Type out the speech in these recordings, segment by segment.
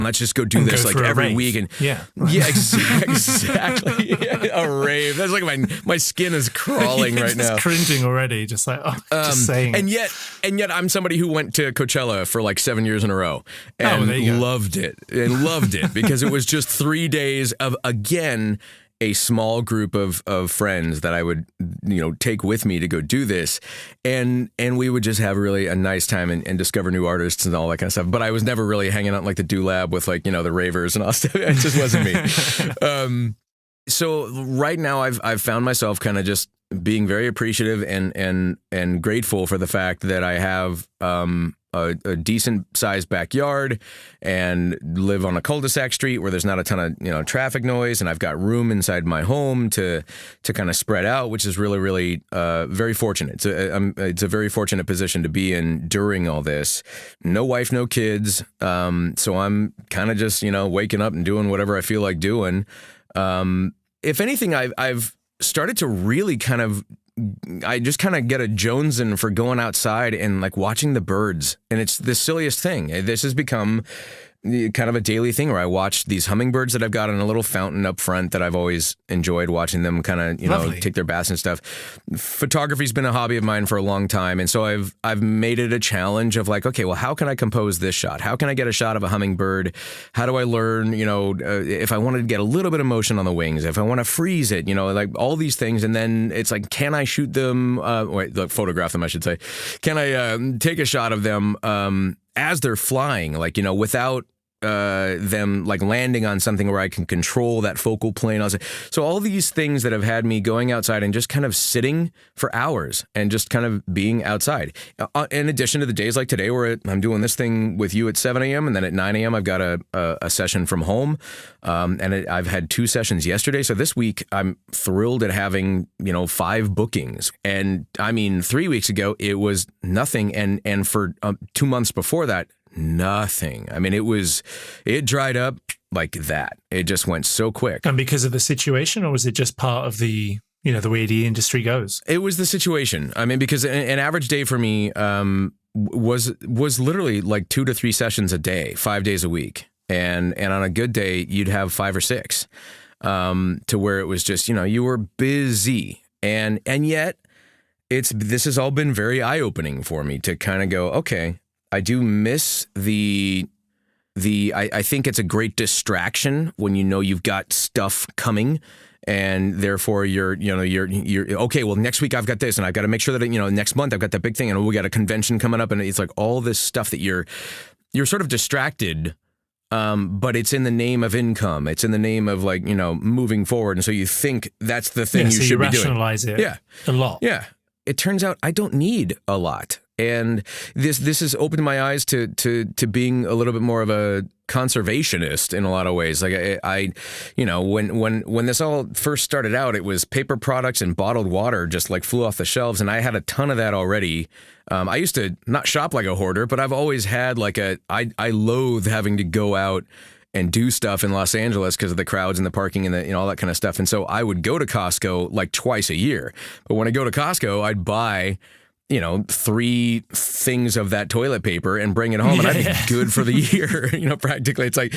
let's just go do And this go like for a every rave. week. And Yeah. yeah, exactly. A rave. That's like my skin is crawling right now. Just cringing already. Just like, just saying. And yet I'm somebody who went to Coachella for like 7 years in a row and there you go. loved it because it was just 3 days of, again, a small group of friends that I would, take with me to go do this. And we would just have really a nice time and discover new artists and all that kind of stuff. But I was never really hanging out in like the Do Lab with like, the ravers and all stuff. It just wasn't me. So right now I've found myself kind of just being very appreciative and grateful for the fact that I have a decent sized backyard and live on a cul-de-sac street where there's not a ton of traffic noise, and I've got room inside my home to kind of spread out, which is really, really very fortunate. It's a very fortunate position to be in during all this. No wife, no kids, so I'm kind of just waking up and doing whatever I feel like doing. If anything, I've started to really I just kind of get a jonesing for going outside and like watching the birds. And it's the silliest thing. This has become kind of a daily thing where I watch these hummingbirds that I've got in a little fountain up front that I've always enjoyed watching them kind of, Lovely. take their baths and stuff. Photography's been a hobby of mine for a long time. And so I've made it a challenge of like, okay, well, how can I compose this shot? How can I get a shot of a hummingbird? How do I learn, if I wanted to get a little bit of motion on the wings, if I want to freeze it, like all these things. And then it's like, can I shoot them? Photograph them, I should say. Can I take a shot of them as they're flying, like, without them like landing on something where I can control that focal plane. So all these things that have had me going outside and just kind of sitting for hours and just kind of being outside. In addition to the days like today where I'm doing this thing with you at 7 a.m. and then at 9 a.m. I've got a session from home. I've had 2 sessions yesterday. So this week I'm thrilled at having, 5 bookings. And I mean, 3 weeks ago it was nothing. And for 2 months before that, nothing. I mean, it dried up like that. It just went so quick. And because of the situation, or was it just part of the way the industry goes? It was the situation. I mean, because an average day for me was literally like 2 to 3 sessions a day, 5 days a week. And on a good day, you'd have 5 or 6 to where it was just, you were busy. And yet this has all been very eye-opening for me to kind of go, okay, I do miss I think it's a great distraction when you've got stuff coming, and therefore you're okay, well, next week I've got this and I've got to make sure that next month I've got that big thing and we got a convention coming up, and it's like all this stuff that you're sort of distracted, but it's in the name of income. It's in the name of like, moving forward, and so you think that's the thing you should be doing. Rationalize it a lot. Yeah. It turns out I don't need a lot. And this has opened my eyes to being a little bit more of a conservationist in a lot of ways. Like I when this all first started out, it was paper products and bottled water just like flew off the shelves, and I had a ton of that already. I used to not shop like a hoarder, but I've always had like I loathe having to go out and do stuff in Los Angeles because of the crowds and the parking and all that kind of stuff. And so I would go to Costco like twice a year. But when I go to Costco, I'd buy 3 things of that toilet paper and bring it home, and I'd be good for the year. Practically, it's like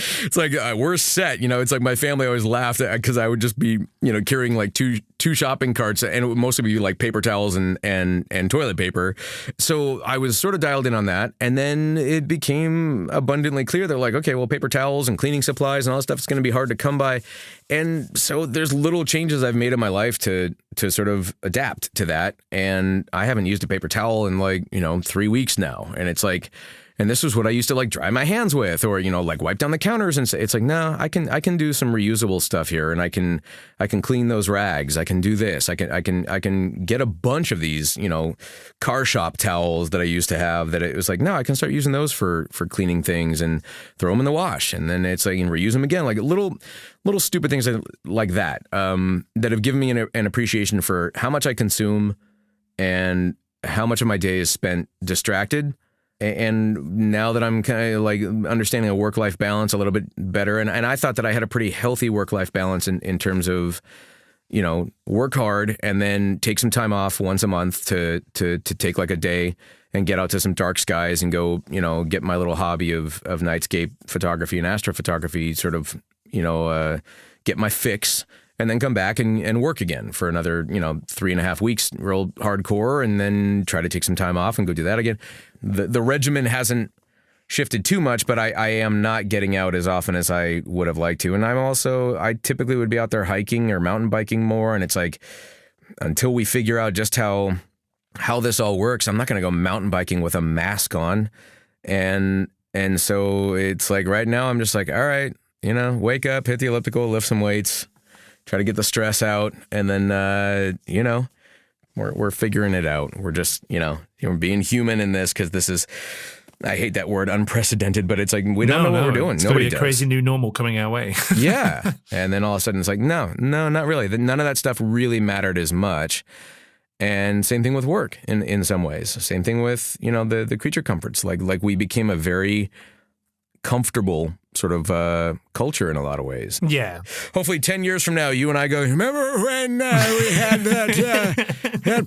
we're set. It's like my family always laughed at because I would just be carrying like two shopping carts, and it would mostly be like paper towels and toilet paper. So I was sort of dialed in on that, and then it became abundantly clear that like, okay, well, paper towels and cleaning supplies and all that stuff is going to be hard to come by, and so there's little changes I've made in my life to sort of adapt to that, and I haven't used a paper towel in like 3 weeks now, and it's like, and this was what I used to like dry my hands with, or like wipe down the counters, and say, it's like, no, I can do some reusable stuff here, and I can clean those rags, I can do this, I can get a bunch of these car shop towels that I used to have, that it was like, no, I can start using those for cleaning things and throw them in the wash, and then it's like, and reuse them again, like little stupid things like that that have given me an appreciation for how much I consume and how much of my day is spent distracted. And now that I'm kind of like understanding a work-life balance a little bit better, and I thought that I had a pretty healthy work-life balance in terms of, work hard and then take some time off once a month to take like a day and get out to some dark skies and go, get my little hobby of nightscape photography and astrophotography sort of, get my fix, and then come back and work again for another, 3.5 weeks, real hardcore, and then try to take some time off and go do that again. The regimen hasn't shifted too much, but I am not getting out as often as I would have liked to. And I typically would be out there hiking or mountain biking more. And it's like, until we figure out just how this all works, I'm not going to go mountain biking with a mask on. And so it's like right now I'm just like, all right, wake up, hit the elliptical, lift some weights, try to get the stress out. And then, we're figuring it out. We're just, we're being human in this, because this is, I hate that word unprecedented, but it's like, we don't know what we're doing. It's Nobody going to be a crazy new normal coming our way. Yeah. And then all of a sudden it's like, no, not really. None of that stuff really mattered as much. And same thing with work in some ways. Same thing with, the creature comforts. Like we became a very comfortable sort of culture in a lot of ways. Yeah. Hopefully 10 years from now, you and I go, remember when we had that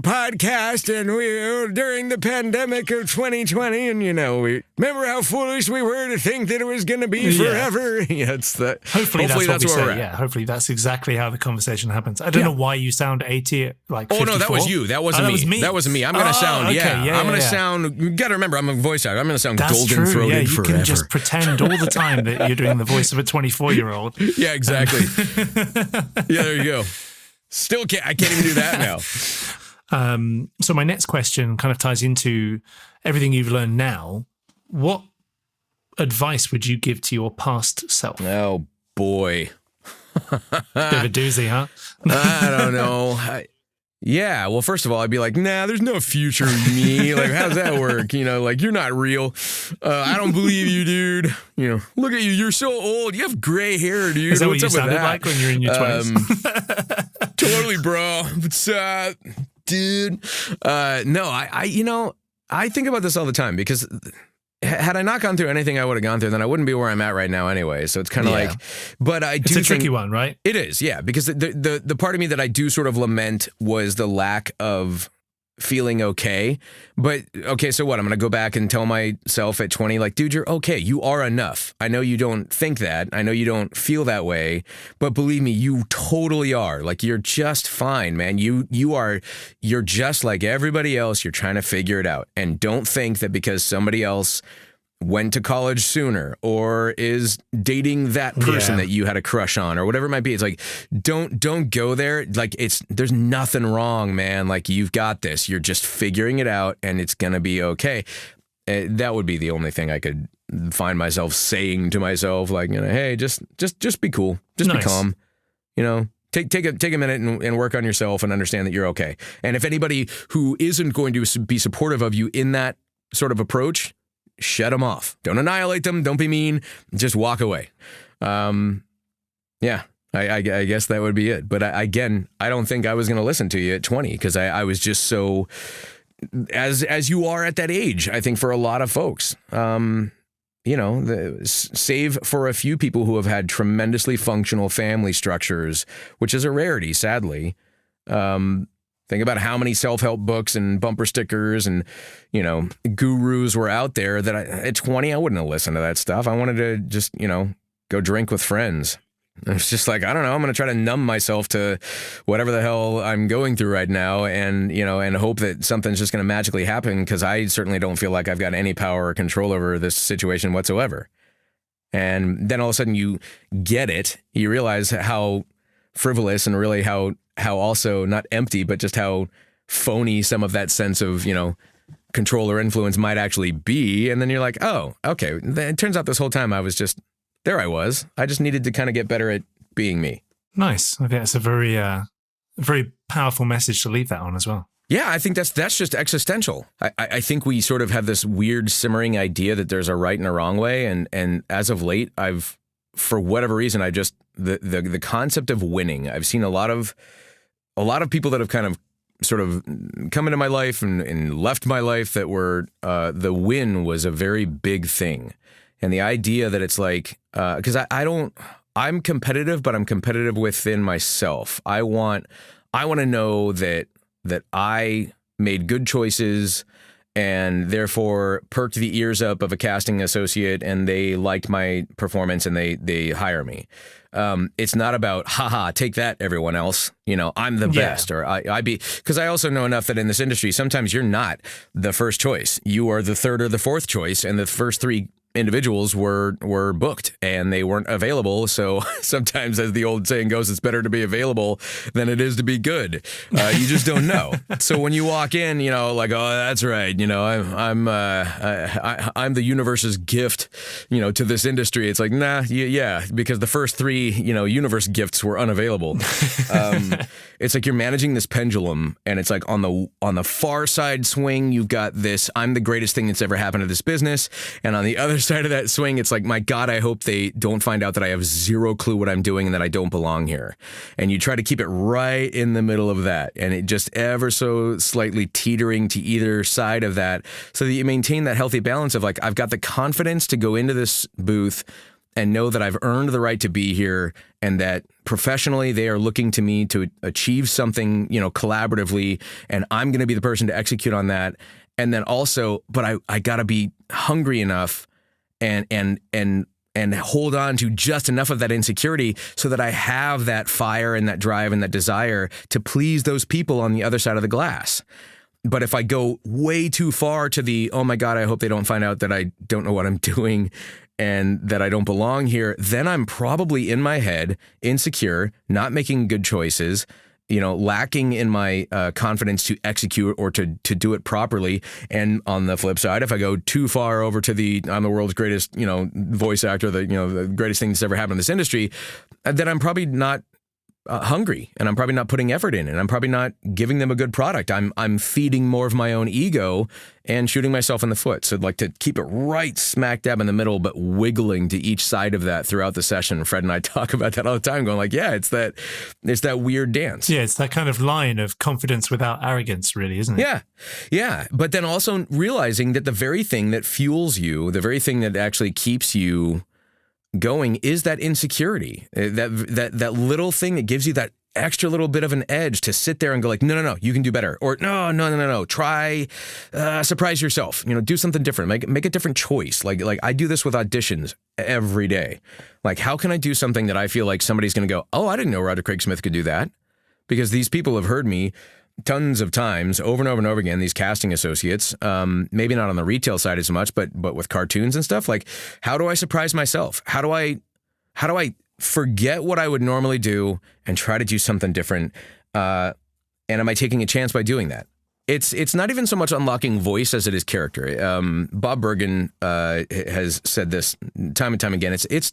podcast and we during the pandemic of 2020, and we remember how foolish we were to think that it was going to be forever. Yeah, hopefully that's where we're at. Yeah, hopefully that's exactly how the conversation happens. I don't know why you sound 80 like 54. Oh no, that was you. That wasn't me. That wasn't me. I'm going to sound. Okay. I'm going to sound. You got to rember, I'm a voice actor. I'm going to sound that's golden true. throated Yeah, you forever. can just pretend all the time that you're doing the voice of a 24-year-old. Yeah, exactly. Yeah, there you go. Still can't. I can't even do that now. So my next question kind of ties into everything you've learned now. What advice would you give to your past self? Oh boy. Bit of a doozy, huh? I don't know. Yeah, well, first of all, I'd be like, nah, there's no future me. Like, how does that work? Like, you're not real. I don't believe you, dude. Look at you. You're so old. You have gray hair, dude. Is that What's what you up with sounded that? like when you're in your 20s? Totally, bro. What's up, dude? No, I think about this all the time, because had I not gone through anything I would have gone through, then I wouldn't be where I'm at right now anyway. So it's kind of like, but I do It's a tricky think one, right? it is, yeah, because the part of me that I do sort of lament was the lack of feeling okay. But okay, so what? I'm going to go back and tell myself at 20, like, dude, you're okay. You are enough. I know you don't think that. I know you don't feel that way, but believe me, you totally are. Like, you're just fine, man. You're just like everybody else. You're trying to figure it out. And don't think that because somebody else went to college sooner or is dating that person that you had a crush on or whatever it might be. It's like, don't go there. Like, there's nothing wrong, man. Like, you've got this. You're just figuring it out and it's going to be okay. That would be the only thing I could find myself saying to myself, like, hey, just be cool. Just be calm. Take a minute and work on yourself and understand that you're okay. And if anybody who isn't going to be supportive of you in that sort of approach, shut them off. Don't annihilate them. Don't be mean. Just walk away. Yeah, I guess that would be it. But again, I don't think I was going to listen to you at 20 because I was just so, as you are at that age, I think for a lot of folks, save for a few people who have had tremendously functional family structures, which is a rarity, sadly. Think about how many self-help books and bumper stickers and, gurus were out there that at 20, I wouldn't have listened to that stuff. I wanted to just, go drink with friends. It's just like, I don't know, I'm going to try to numb myself to whatever the hell I'm going through right now and, and hope that something's just going to magically happen because I certainly don't feel like I've got any power or control over this situation whatsoever. And then all of a sudden you get it. You realize how frivolous and really how also not empty, but just how phony some of that sense of, control or influence might actually be. And then you're like, oh, okay. It turns out this whole time I was I just needed to kind of get better at being me. Nice. I think that's a very powerful message to leave that on as well. Yeah, I think that's just existential. I think we sort of have this weird simmering idea that there's a right and a wrong way. And as of late, for whatever reason, the concept of winning, I've seen a lot of people that have kind of sort of come into my life and left my life that were, the win was a very big thing. And the idea that it's like, because I'm competitive, but I'm competitive within myself. I want to know that I made good choices and therefore perked the ears up of a casting associate, and they liked my performance and they hire me. It's not about, haha, take that, everyone else. I'm the best, or because I also know enough that in this industry, sometimes you're not the first choice. You are the third or the fourth choice, and the first three individuals were booked and they weren't available. So sometimes, as the old saying goes, it's better to be available than it is to be good. You just don't know. So when you walk in, like, oh, that's right. I'm the universe's gift, to this industry. It's like, nah, yeah, because the first three, universe gifts were unavailable. It's like you're managing this pendulum, and it's like on the far side swing, you've got this, I'm the greatest thing that's ever happened to this business. And on the other side of that swing, it's like, my God, I hope they don't find out that I have zero clue what I'm doing and that I don't belong here. And you try to keep it right in the middle of that, and it just ever so slightly teetering to either side of that, so that you maintain that healthy balance of like, I've got the confidence to go into this booth and know that I've earned the right to be here, and that professionally they are looking to me to achieve something, collaboratively, and I'm going to be the person to execute on that. And then also, but I got to be hungry enough and hold on to just enough of that insecurity so that I have that fire and that drive and that desire to please those people on the other side of the glass. But if I go way too far to the, oh my God, I hope they don't find out that I don't know what I'm doing and that I don't belong here, then I'm probably in my head, insecure, not making good choices, lacking in my confidence to execute or to do it properly. And on the flip side, if I go too far over to the, I'm the world's greatest, voice actor, the greatest thing that's ever happened in this industry, then I'm probably not hungry, and I'm probably not putting effort in, and I'm probably not giving them a good product. I'm feeding more of my own ego and shooting myself in the foot. So I'd like to keep it right smack dab in the middle, but wiggling to each side of that throughout the session. Fred and I talk about that all the time, going like, yeah, it's that weird dance. Yeah, it's that kind of line of confidence without arrogance, really, isn't it? Yeah. But then also realizing that the very thing that fuels you, the very thing that actually keeps you going, is that insecurity, that little thing that gives you that extra little bit of an edge to sit there and go like, no, you can do better, or no, try, surprise yourself, do something different, make a different choice. Like I do this with auditions every day. Like, how can I do something that I feel like somebody's going to go, oh, I didn't know Roger Craig Smith could do that, because these people have heard me tons of times over and over and over again, these casting associates, maybe not on the retail side as much, but with cartoons and stuff. Like, how do I surprise myself? How do I forget what I would normally do and try to do something different? And am I taking a chance by doing that? It's not even so much unlocking voice as it is character. Bob Bergen has said this time and time again. It's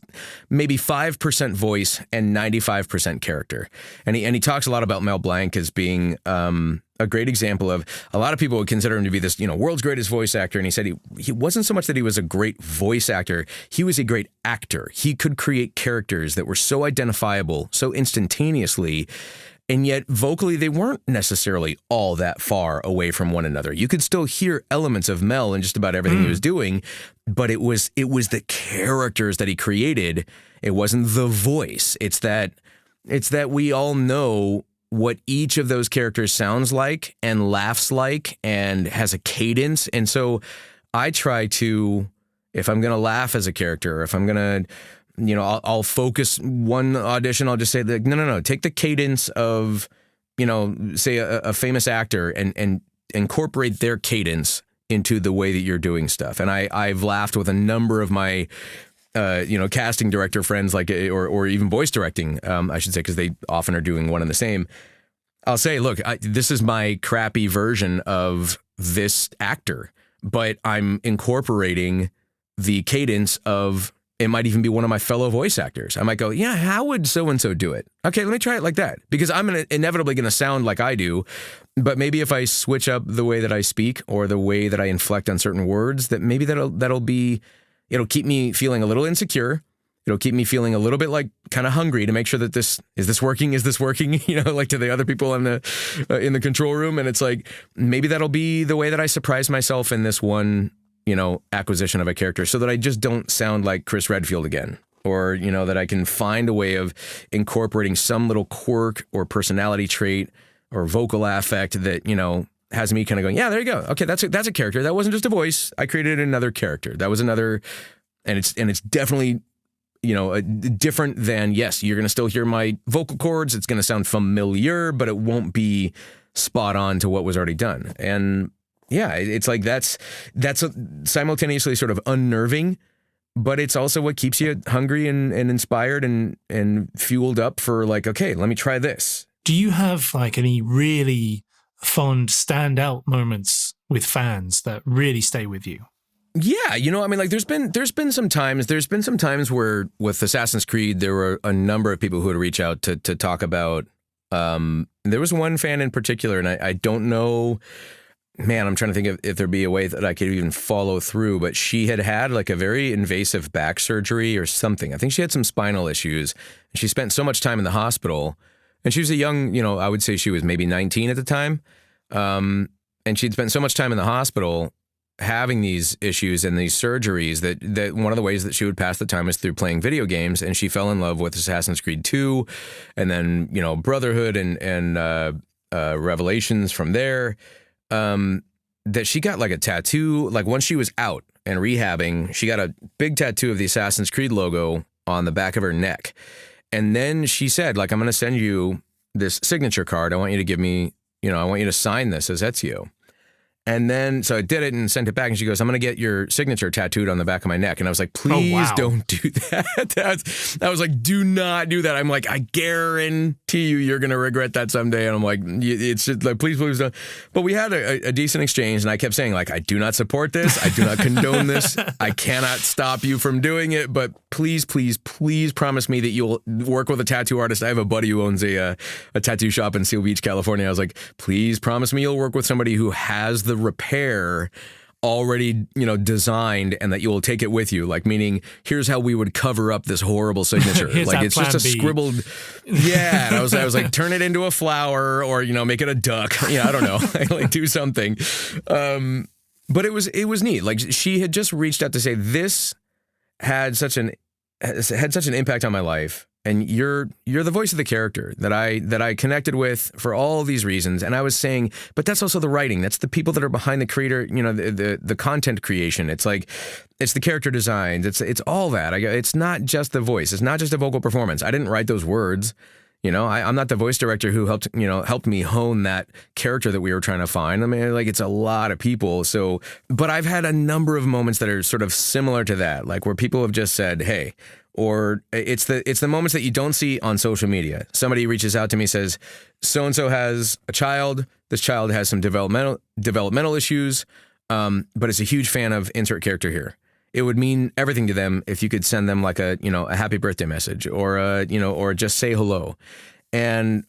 maybe 5% voice and 95% character. And he talks a lot about Mel Blanc as being a great example of, a lot of people would consider him to be this, world's greatest voice actor. And he said he wasn't so much that he was a great voice actor. He was a great actor. He could create characters that were so identifiable, so instantaneously, and yet vocally they weren't necessarily all that far away from one another. You could still hear elements of Mel in just about everything he was doing, but it was the characters that he created. It wasn't the voice. It's that we all know what each of those characters sounds like and laughs like and has a cadence. And so I try to, if I'm going to laugh as a character, if I'm going to, I'll focus one audition. I'll just say that, no, take the cadence of, say a famous actor and incorporate their cadence into the way that you're doing stuff. And I've laughed with a number of my, casting director friends, like, or even voice directing, I should say, because they often are doing one and the same. I'll say, look, this is my crappy version of this actor, but I'm incorporating the cadence of, it might even be one of my fellow voice actors. I might go, yeah, how would so-and-so do it? Okay, let me try it like that, because I'm inevitably going to sound like I do, but maybe if I switch up the way that I speak or the way that I inflect on certain words, that maybe it'll keep me feeling a little insecure. It'll keep me feeling a little bit like kind of hungry to make sure that is this working? Like to the other people in the control room. And it's like, maybe that'll be the way that I surprise myself in this one, acquisition of a character, so that I just don't sound like Chris Redfield again, or, that I can find a way of incorporating some little quirk or personality trait or vocal affect that, has me kind of going, yeah, there you go. Okay, that's a character. That wasn't just a voice. I created another character. That was another, and it's definitely, different than, yes, you're going to still hear my vocal cords. It's going to sound familiar, but it won't be spot on to what was already done. And yeah, it's like that's simultaneously sort of unnerving, but it's also what keeps you hungry and inspired and fueled up for like, okay, let me try this. Do you have like any really fond standout moments with fans that really stay with you? Yeah, I mean, like there's been some times where with Assassin's Creed there were a number of people who would reach out to talk about. There was one fan in particular, and I don't know. Man, I'm trying to think if there'd be a way that I could even follow through, but she had like a very invasive back surgery or something. I think she had some spinal issues. And she spent so much time in the hospital, and she was a young, I would say she was maybe 19 at the time. And she'd spent so much time in the hospital having these issues and these surgeries that one of the ways that she would pass the time is through playing video games. And she fell in love with Assassin's Creed 2 and then, Brotherhood and Revelations from there. That she got like a tattoo, like once she was out and rehabbing, she got a big tattoo of the Assassin's Creed logo on the back of her neck. And then she said, like, I'm going to send you this signature card. I want you to give me, I want you to sign this as Ezio. And then, so I did it and sent it back. And she goes, I'm going to get your signature tattooed on the back of my neck. And I was like, please don't do that. I was like, do not do that. I'm like, I guarantee you're going to regret that someday. And I'm like, it's just like, please don't. But we had a decent exchange. And I kept saying, like, I do not support this. I do not condone this. I cannot stop you from doing it. But please, please, please promise me that you'll work with a tattoo artist. I have a buddy who owns a tattoo shop in Seal Beach, California. I was like, please promise me you'll work with somebody who has the repair already, designed, and that you will take it with you. Like, meaning, here's how we would cover up this horrible signature. Like, it's just a scribbled. Yeah. And I was like, turn it into a flower, or make it a duck. I don't know. Like, do something. But it was neat. Like, she had just reached out to say this had such an impact on my life. And you're the voice of the character that I connected with for all of these reasons. And I was saying, but that's also the writing. That's the people that are behind the creator, the content creation. It's like, it's the character designs. It's all that. It's not just the voice. It's not just a vocal performance. I didn't write those words. I'm not the voice director who helped me hone that character that we were trying to find. I mean, like, it's a lot of people. So, but I've had a number of moments that are sort of similar to that, like where people have just said, hey, or it's the moments that you don't see on social media. Somebody reaches out to me, says, so-and-so has a child. This child has some developmental issues, but is a huge fan of insert character here. It would mean everything to them if you could send them like a happy birthday message or or just say hello. And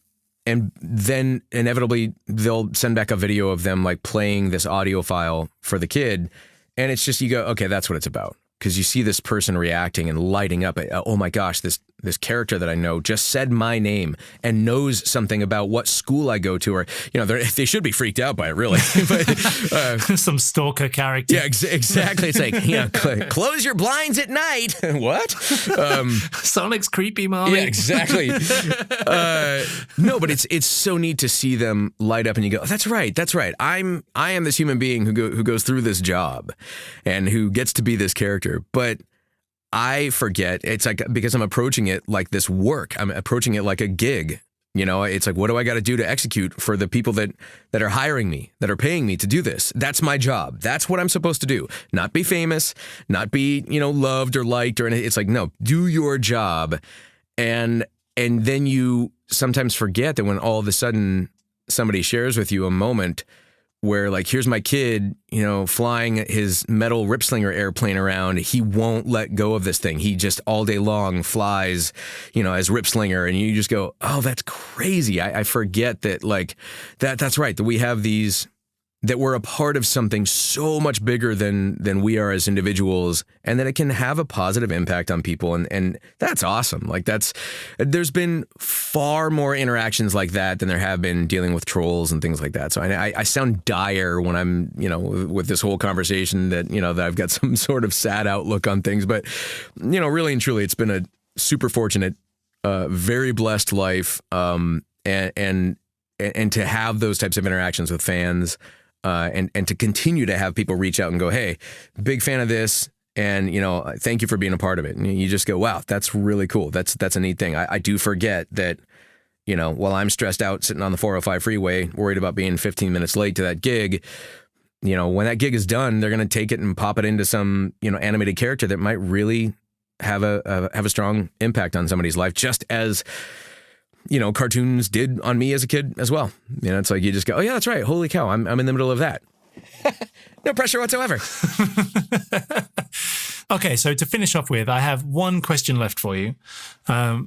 then inevitably they'll send back a video of them like playing this audio file for the kid. And it's just, you go, okay, that's what it's about. Because you see this person reacting and lighting up. Oh my gosh, this character that I know just said my name and knows something about what school I go to. Or, they should be freaked out by it, really. But, some stalker character. Yeah, exactly. It's like, close your blinds at night. What? Sonic's creepy, mommy. Yeah, exactly. No, but it's so neat to see them light up and you go, oh, that's right. I am this human being who goes through this job and who gets to be this character. But I forget, it's like, because I'm approaching it like this work, I'm approaching it like a gig. It's like, what do I got to do to execute for the people that are hiring me, that are paying me to do this? That's my job. That's what I'm supposed to do. Not be famous, not be, loved or liked or anything. It's like, no, do your job. And then you sometimes forget that when all of a sudden somebody shares with you a moment where, like, here's my kid, flying his metal rip-slinger airplane around. He won't let go of this thing. He just all day long flies, as rip-slinger. And you just go, oh, that's crazy. I forget that, like, that's right, that we have these, that we're a part of something so much bigger than we are as individuals, and that it can have a positive impact on people. And that's awesome. Like, there's been far more interactions like that than there have been dealing with trolls and things like that. So I sound dire when I'm, with this whole conversation that, that I've got some sort of sad outlook on things. But, really and truly, it's been a super fortunate, very blessed life. And and to have those types of interactions with fans, and to continue to have people reach out and go, hey, big fan of this. And, thank you for being a part of it. And you just go, wow, that's really cool. That's a neat thing. I do forget that, while I'm stressed out sitting on the 405 freeway, worried about being 15 minutes late to that gig, when that gig is done, they're going to take it and pop it into some, animated character that might really have a strong impact on somebody's life, just as, cartoons did on me as a kid as well. It's like you just go, oh yeah, that's right. Holy cow, I'm in the middle of that. No pressure whatsoever. Okay, so to finish off with, I have one question left for you,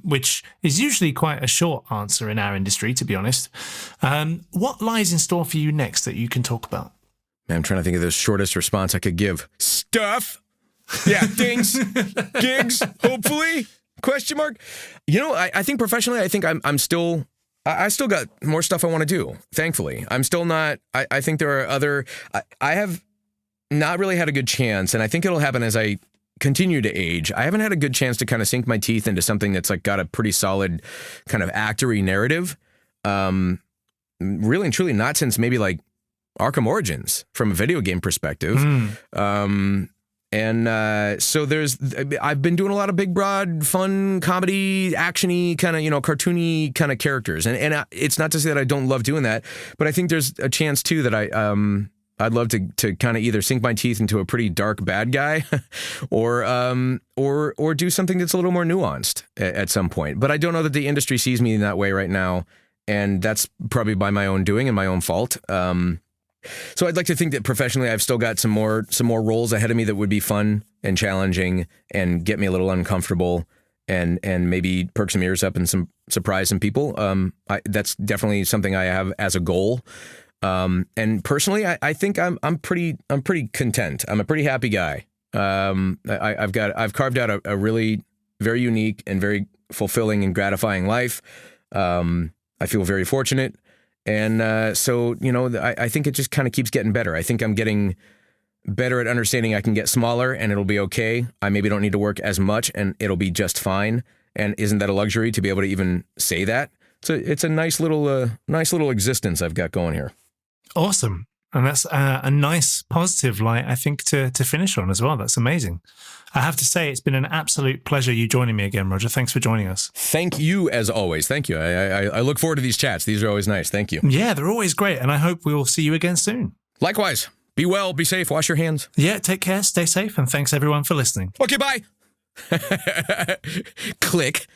which is usually quite a short answer in our industry, to be honest. What lies in store for you next that you can talk about? Man, I'm trying to think of the shortest response I could give. Stuff. Yeah, things, gigs, hopefully, question mark. I think professionally, I think I still got more stuff I want to do. Thankfully, I'm still not, I think there are other, I have not really had a good chance, and I think it'll happen as I continue to age. I haven't had a good chance to kind of sink my teeth into something that's like got a pretty solid kind of actory narrative. Really and truly not since maybe like Arkham Origins from a video game perspective. So I've been doing a lot of big, broad, fun, comedy, actiony, kind of, cartoony kind of characters. And it's not to say that I don't love doing that, but I think there's a chance too that I'd love to kind of either sink my teeth into a pretty dark bad guy or do something that's a little more nuanced at some point. But I don't know that the industry sees me in that way right now. And that's probably by my own doing and my own fault. So I'd like to think that professionally I've still got some more roles ahead of me that would be fun and challenging and get me a little uncomfortable and maybe perk some ears up and surprise some people. That's definitely something I have as a goal. And personally, I think I'm pretty content. I'm a pretty happy guy. I've carved out a really very unique and very fulfilling and gratifying life. I feel very fortunate. And so, I think it just kind of keeps getting better. I think I'm getting better at understanding I can get smaller and it'll be okay. I maybe don't need to work as much and it'll be just fine. And isn't that a luxury to be able to even say that? So it's a nice little existence I've got going here. Awesome. And that's a nice positive light, I think, to finish on as well. That's amazing. I have to say, it's been an absolute pleasure you joining me again, Roger. Thanks for joining us. Thank you, as always. Thank you. I look forward to these chats. These are always nice. Thank you. Yeah, they're always great. And I hope we'll see you again soon. Likewise. Be well, be safe, wash your hands. Yeah, take care, stay safe, and thanks everyone for listening. Okay, bye. Click.